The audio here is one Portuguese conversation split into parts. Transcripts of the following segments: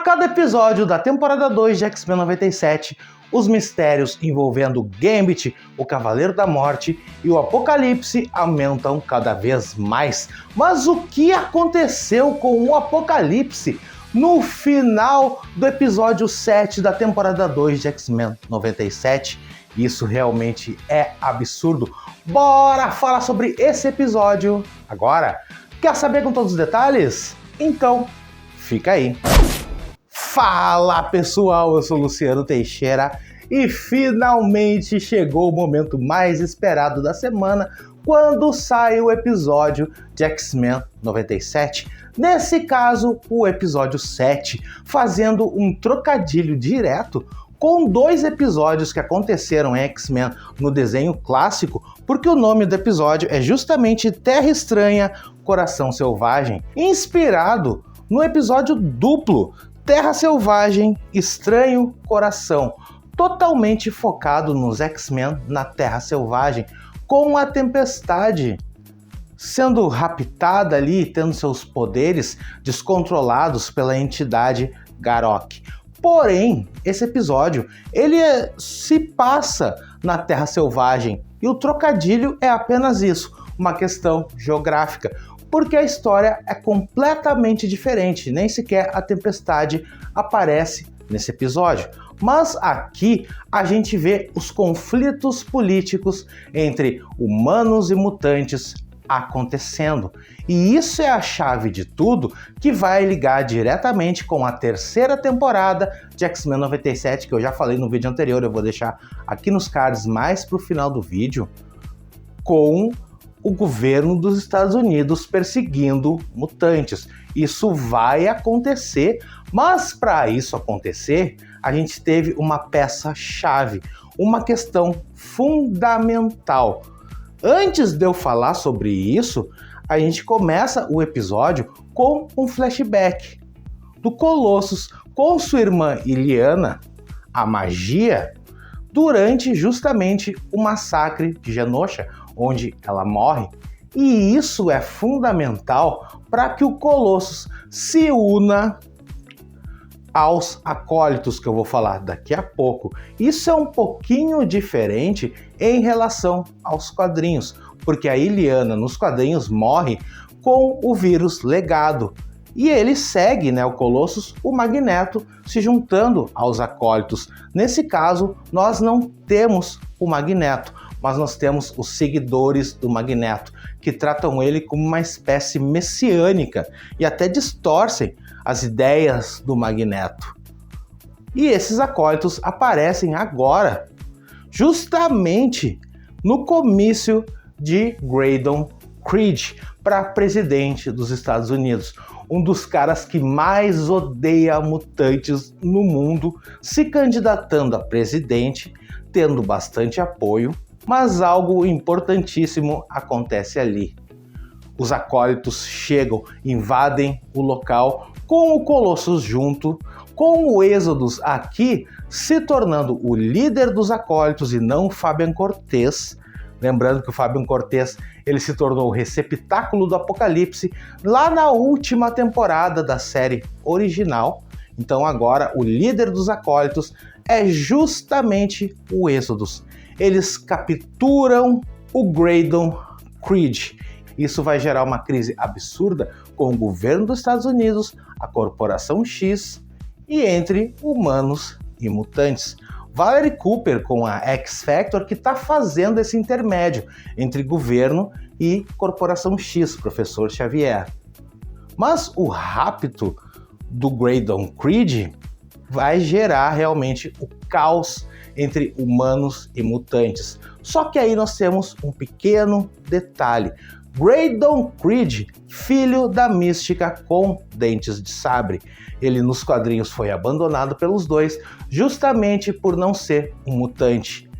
A cada episódio da temporada 2 de X-Men 97, os mistérios envolvendo Gambit, o Cavaleiro da Morte e o Apocalipse aumentam cada vez mais. Mas o que aconteceu com o Apocalipse no final do episódio 7 da temporada 2 de X-Men 97? Isso realmente é absurdo. Bora falar sobre esse episódio agora? Quer saber com todos os detalhes? Então, fica aí. Fala pessoal, eu sou Luciano Teixeira e finalmente chegou o momento mais esperado da semana, quando sai o episódio de X-Men 97. Nesse caso, o episódio 7, fazendo um trocadilho direto com dois episódios que aconteceram em X-Men no desenho clássico, porque o nome do episódio é justamente Terra Estranha, Coração Selvagem, inspirado no episódio duplo Terra Selvagem, Estranho Coração, totalmente focado nos X-Men na Terra Selvagem, com a Tempestade sendo raptada ali, tendo seus poderes descontrolados pela entidade Garok. Porém, esse episódio, ele se passa na Terra Selvagem, e o trocadilho é apenas isso, uma questão geográfica, porque a história é completamente diferente, nem sequer a Tempestade aparece nesse episódio. Mas aqui a gente vê os conflitos políticos entre humanos e mutantes acontecendo. E isso é a chave de tudo, que vai ligar diretamente com a terceira temporada de X-Men 97, que eu já falei no vídeo anterior, eu vou deixar aqui nos cards mais pro final do vídeo, com o governo dos Estados Unidos perseguindo mutantes. Isso vai acontecer, mas para isso acontecer, a gente teve uma peça-chave, uma questão fundamental. Antes de eu falar sobre isso, a gente começa o episódio com um flashback do Colossus com sua irmã Illyana, a magia, durante justamente o massacre de Genosha, onde ela morre, e isso é fundamental para que o Colossus se una aos acólitos, que eu vou falar daqui a pouco. Isso é um pouquinho diferente em relação aos quadrinhos, porque a Illyana nos quadrinhos morre com o vírus legado, e ele segue, o Colossus, o Magneto, se juntando aos acólitos. Nesse caso, nós não temos o Magneto, mas nós temos os seguidores do Magneto, que tratam ele como uma espécie messiânica e até distorcem as ideias do Magneto. E esses acólitos aparecem agora, justamente no comício de Graydon Creed para presidente dos Estados Unidos, um dos caras que mais odeia mutantes no mundo, se candidatando a presidente, tendo bastante apoio. Mas algo importantíssimo acontece ali. Os acólitos chegam, invadem o local com o Colossus junto, com o Exodus aqui se tornando o líder dos acólitos e não o Fabian Cortez. Lembrando que o Fabian Cortez ele se tornou o receptáculo do Apocalipse lá na última temporada da série original. Então agora o líder dos acólitos é justamente o Exodus. Eles capturam o Graydon Creed. Isso vai gerar uma crise absurda com o governo dos Estados Unidos, a Corporação X e entre humanos e mutantes. Valerie Cooper com a X-Factor que está fazendo esse intermédio entre governo e Corporação X, Professor Xavier. Mas o rapto do Graydon Creed vai gerar realmente o caos entre humanos e mutantes. Só que aí nós temos um pequeno detalhe. Graydon Creed, filho da Mística com dentes de sabre. Ele nos quadrinhos foi abandonado pelos dois, justamente por não ser um mutante.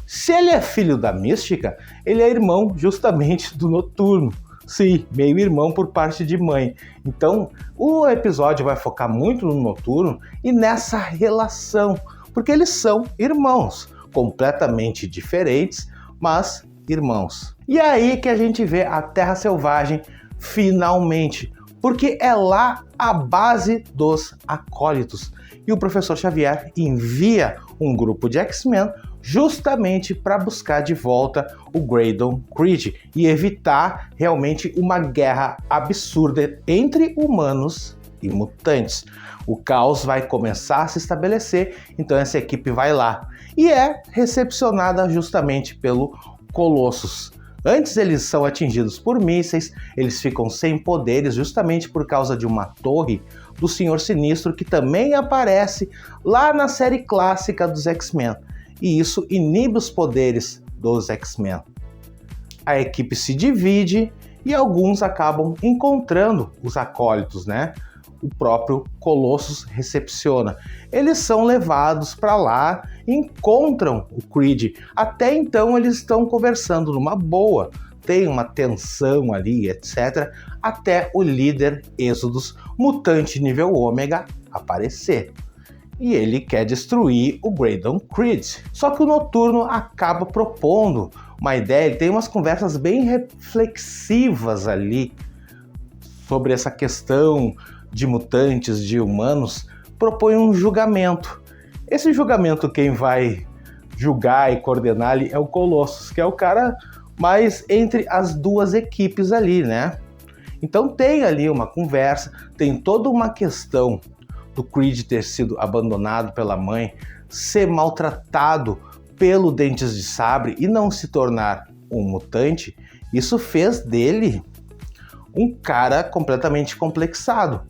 Se ele é filho da Mística, ele é irmão justamente do Noturno. Sim, meio-irmão por parte de mãe. Então, o episódio vai focar muito no Noturno e nessa relação, porque eles são irmãos, completamente diferentes, mas irmãos. E aí que a gente vê a Terra Selvagem finalmente porque é lá a base dos acólitos. E o professor Xavier envia um grupo de X-Men justamente para buscar de volta o Graydon Creed e evitar realmente uma guerra absurda entre humanos e mutantes. O caos vai começar a se estabelecer, então essa equipe vai lá e é recepcionada justamente pelo Colossus. Antes eles são atingidos por mísseis, eles ficam sem poderes justamente por causa de uma torre do Senhor Sinistro que também aparece lá na série clássica dos X-Men. E isso inibe os poderes dos X-Men. A equipe se divide e alguns acabam encontrando os acólitos, né? O próprio Colossus recepciona. Eles são levados para lá e encontram o Creed. Até então eles estão conversando numa boa, tem uma tensão ali, etc. Até o líder Exodus, mutante nível ômega, aparecer. E ele quer destruir o Graydon Creed. Só que o Noturno acaba propondo uma ideia, ele tem umas conversas bem reflexivas ali sobre essa questão de mutantes, de humanos, propõe um julgamento. Esse julgamento quem vai julgar e coordenar ali é o Colossus, que é o cara mais entre as duas equipes ali, né? Então tem ali uma conversa, tem toda uma questão do Creed ter sido abandonado pela mãe, ser maltratado pelo Dentes de Sabre e não se tornar um mutante. Isso fez dele um cara completamente complexado.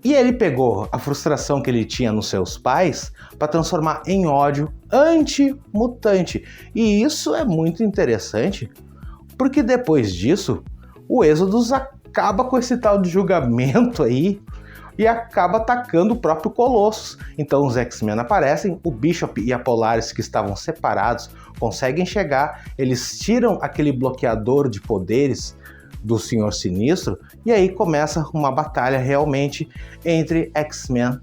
E ele pegou a frustração que ele tinha nos seus pais para transformar em ódio anti-mutante. E isso é muito interessante, porque depois disso, o Exodus acaba com esse tal de julgamento aí e acaba atacando o próprio Colossus. Então os X-Men aparecem, o Bishop e a Polaris, que estavam separados, conseguem chegar, eles tiram aquele bloqueador de poderes do Senhor Sinistro, e aí começa uma batalha realmente entre X-Men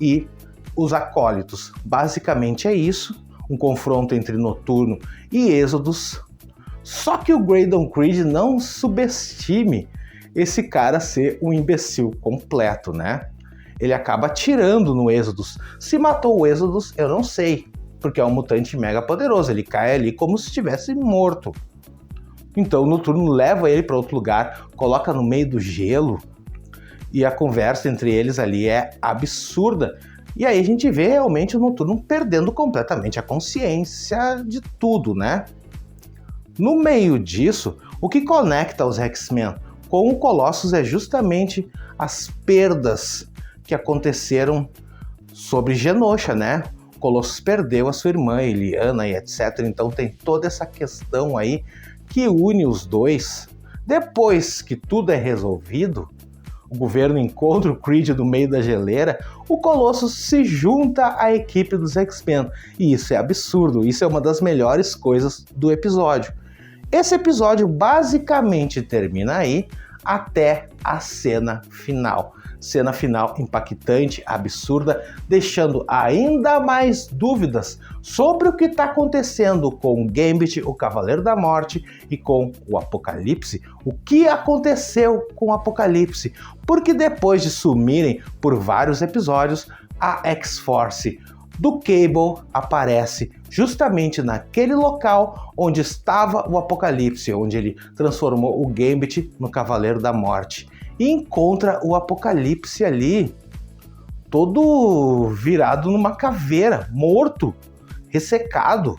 e os acólitos. Basicamente é isso, um confronto entre Noturno e Exodus. Só que o Graydon Creed não subestime esse cara ser um imbecil completo, né? Ele acaba atirando no Exodus. Se matou o Exodus, eu não sei, porque é um mutante mega poderoso, ele cai ali como se estivesse morto. Então o Noturno leva ele para outro lugar, coloca no meio do gelo e a conversa entre eles ali é absurda. E aí a gente vê realmente o Noturno perdendo completamente a consciência de tudo, né? No meio disso, o que conecta os X-Men com o Colossus é justamente as perdas que aconteceram sobre Genosha, né? O Colossus perdeu a sua irmã, Illyana e etc. Então tem toda essa questão aí que une os dois. Depois que tudo é resolvido, o governo encontra o Creed no meio da geleira, o Colossus se junta à equipe dos X-Men. E isso é absurdo, isso é uma das melhores coisas do episódio. Esse episódio basicamente termina aí até a cena final. Cena final impactante, absurda, deixando ainda mais dúvidas sobre o que está acontecendo com o Gambit, o Cavaleiro da Morte, e com o Apocalipse. O que aconteceu com o Apocalipse? Porque depois de sumirem por vários episódios, a X-Force do Cable aparece justamente naquele local onde estava o Apocalipse, onde ele transformou o Gambit no Cavaleiro da Morte. E encontra o Apocalipse ali, todo virado numa caveira, morto, ressecado.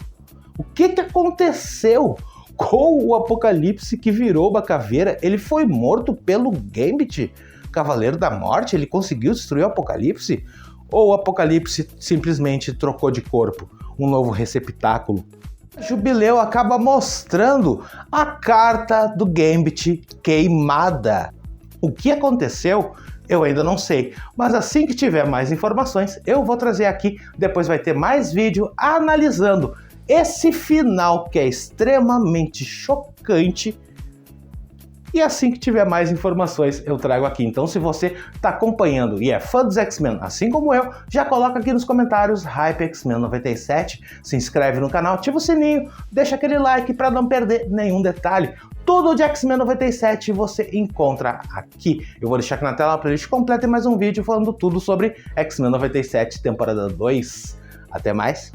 O que aconteceu com o Apocalipse que virou uma caveira? Ele foi morto pelo Gambit, Cavaleiro da Morte? Ele conseguiu destruir o Apocalipse? Ou o Apocalipse simplesmente trocou de corpo, um novo receptáculo? Jubileu acaba mostrando a carta do Gambit queimada. O que aconteceu, eu ainda não sei, mas assim que tiver mais informações, eu vou trazer aqui, depois vai ter mais vídeo analisando esse final que é extremamente chocante E assim que tiver mais informações, eu trago aqui. Então, se você está acompanhando e é fã dos X-Men, assim como eu, já coloca aqui nos comentários Hype X-Men 97, se inscreve no canal, ativa o sininho, deixa aquele like para não perder nenhum detalhe. Tudo de X-Men 97 você encontra aqui. Eu vou deixar aqui na tela a playlist completa e mais um vídeo falando tudo sobre X-Men 97, temporada 2. Até mais!